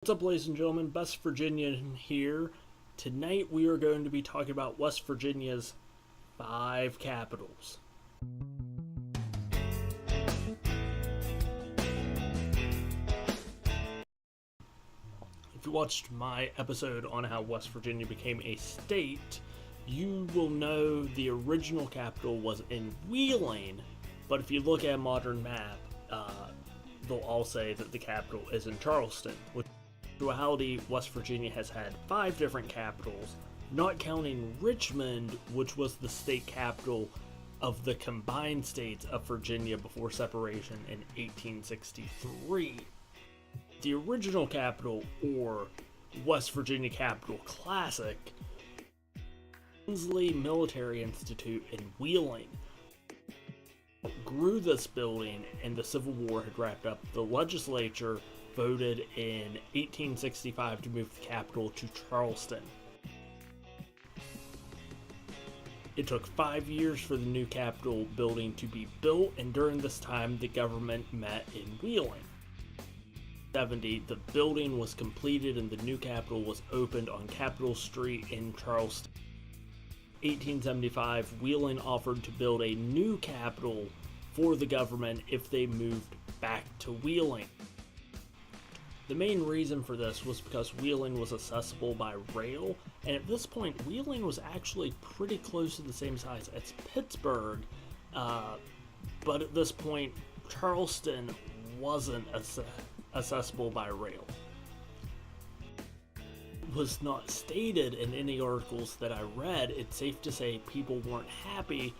What's up, ladies and gentlemen? Best Virginian here. Tonight we are going to be talking about West Virginia's 5 capitals. If you watched my episode on how West Virginia became a state, you will know the original capital was in Wheeling, but if you look at a modern map, they'll all say that the capital is in Charleston, which in reality, West Virginia has had 5 different capitals, not counting Richmond, which was the state capital of the combined states of Virginia before separation in 1863. The original capital, or West Virginia Capital Classic, Hensley Military Institute in Wheeling, grew this building and the Civil War had wrapped up. The legislature voted in 1865 to move the capital to Charleston. It took 5 years for the new Capitol building to be built, and during this time the government met in Wheeling. In 1870, the building was completed and the new Capitol was opened on Capitol Street in Charleston. 1875, Wheeling offered to build a new Capitol for the government if they moved back to Wheeling. The main reason for this was because Wheeling was accessible by rail, and at this point Wheeling was actually pretty close to the same size as Pittsburgh, but at this point Charleston wasn't accessible by rail. It was not stated in any articles that I read. It's safe to say people weren't happy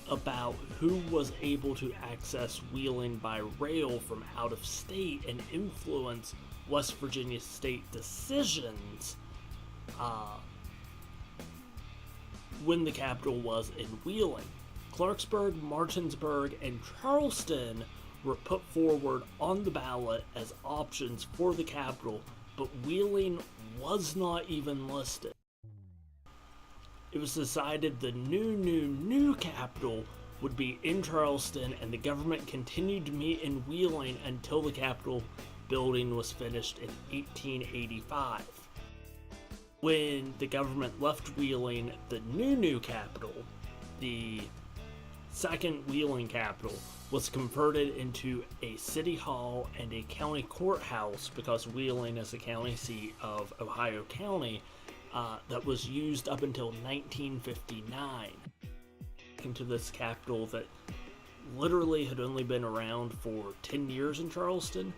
about who was able to access Wheeling by rail from out of state and influence West Virginia state decisions when the capital was in Wheeling. Clarksburg, Martinsburg, and Charleston were put forward on the ballot as options for the capital, but Wheeling was not even listed. It was decided the new capital would be in Charleston, and the government continued to meet in Wheeling until the Capitol building was finished in 1885. When the government left Wheeling, the new capital, the second Wheeling capital, was converted into a city hall and a county courthouse because Wheeling is the county seat of Ohio County. That was used up until 1959. Into this capital that literally had only been around for 10 years in Charleston,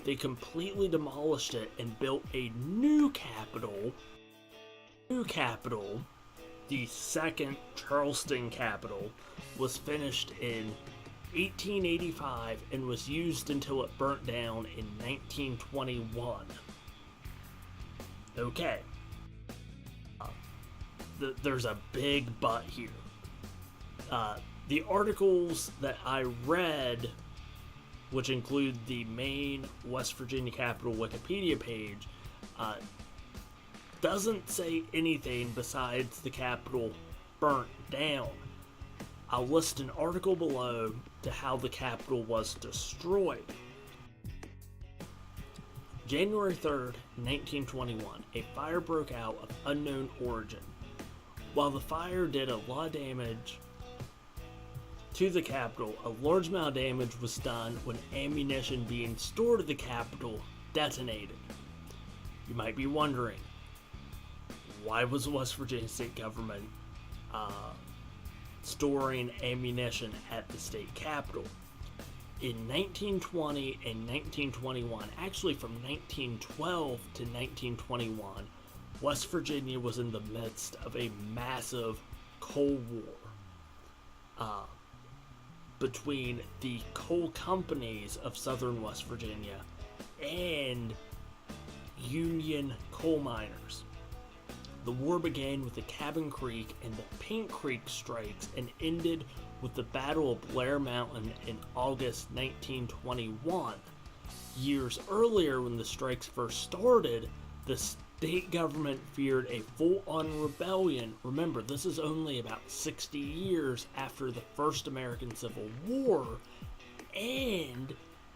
they completely demolished it and built a new capital. The second Charleston capital was finished in 1885 and was used until it burnt down in 1921. Okay. There's a big but here. The articles that I read, which include the main West Virginia Capitol Wikipedia page, doesn't say anything besides the Capitol burnt down. I'll list an article below to how the Capitol was destroyed. January 3rd, 1921, a fire broke out of unknown origin. While the fire did a lot of damage to the Capitol, a large amount of damage was done when ammunition being stored at the Capitol detonated. You might be wondering, why was the West Virginia state government storing ammunition at the state capitol? In 1920 and 1921, actually from 1912 to 1921, West Virginia was in the midst of a massive Cold War between the coal companies of southern West Virginia and Union coal miners. The war began with the Cabin Creek and the Pink Creek strikes and ended with the Battle of Blair Mountain in August 1921. Years earlier, when the strikes first started, the state government feared a full-on rebellion. Remember, this is only about 60 years after the first American Civil War, and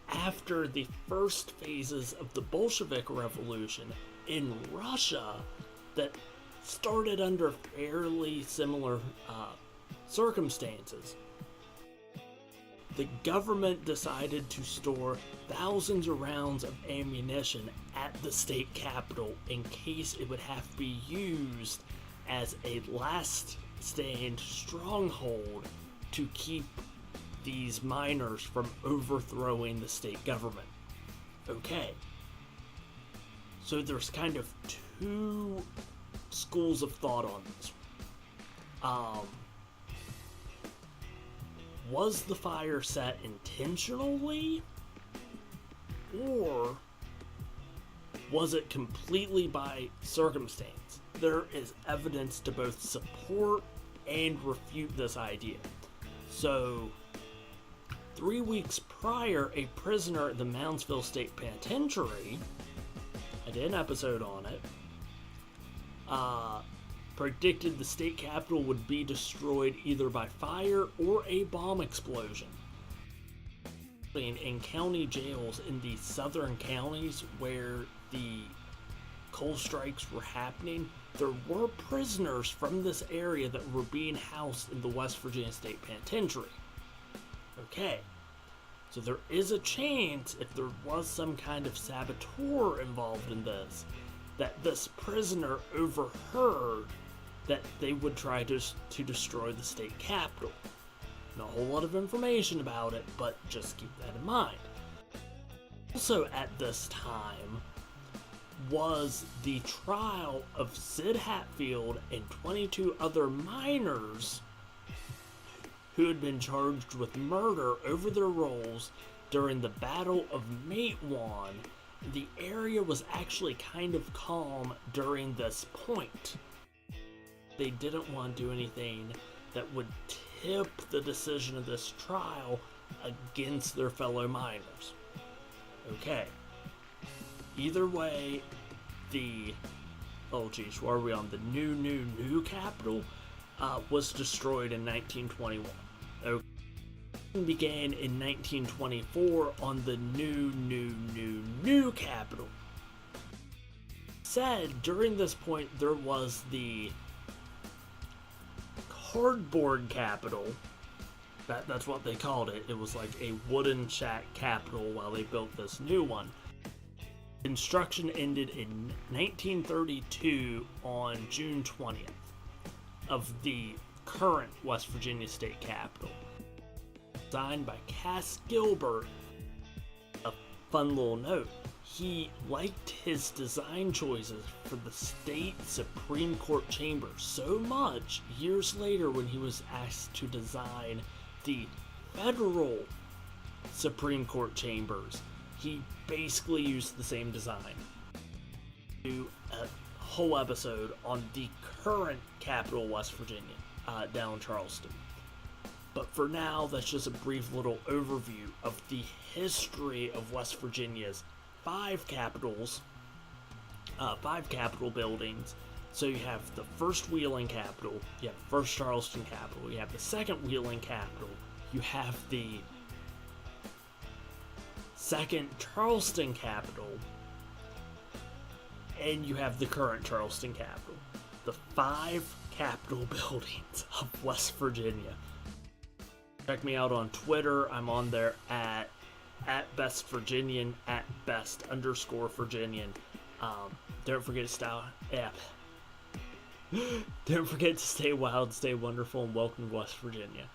after the first phases of the Bolshevik Revolution in Russia that started under fairly similar circumstances. The government decided to store thousands of rounds of ammunition at the state capitol in case it would have to be used as a last stand stronghold to keep these miners from overthrowing the state government. Okay. So there's kind of two schools of thought on this. Was the fire set intentionally? Or was it completely by circumstance? There is evidence to both support and refute this idea. So, 3 weeks prior, a prisoner at the Moundsville State Penitentiary, I did an episode on it, predicted the state capitol would be destroyed either by fire or a bomb explosion. In county jails in the southern counties where the coal strikes were happening, there were prisoners from this area that were being housed in the West Virginia State Penitentiary. Okay, so there is a chance, if there was some kind of saboteur involved in this, that this prisoner overheard that they would try to destroy the state capitol. Not a whole lot of information about it, but just keep that in mind. Also at this time was the trial of Sid Hatfield and 22 other miners who had been charged with murder over their roles during the Battle of Matewan. The area was actually kind of calm during this point. They didn't want to do anything that would tip the decision of this trial against their fellow miners. Okay. Either way, where are we on? The new Capitol was destroyed in 1921. Okay. It began in 1924 on the new Capitol. Said during this point there was the cardboard Capitol. That's what they called it. It was like a wooden shack Capitol while they built this new one. Construction ended in 1932 on June 20th of the current West Virginia State Capitol. Designed by Cass Gilbert. A fun little note. He liked his design choices for the state Supreme Court chamber so much years later when he was asked to design the federal Supreme Court chambers, he basically used the same design. Do a whole episode on the current Capitol, West Virginia, down in Charleston. But for now, that's just a brief little overview of the history of West Virginia's five Capitol buildings. So you have the first Wheeling Capitol, you have the first Charleston Capitol, you have the second Wheeling Capitol, you have the second Charleston Capitol, and you have the current Charleston Capitol. The 5 Capitol buildings of West Virginia. Check me out on Twitter. I'm on there at BestVirginian, at Best_Virginian. Don't forget to stay wild, stay wonderful, and welcome to West Virginia.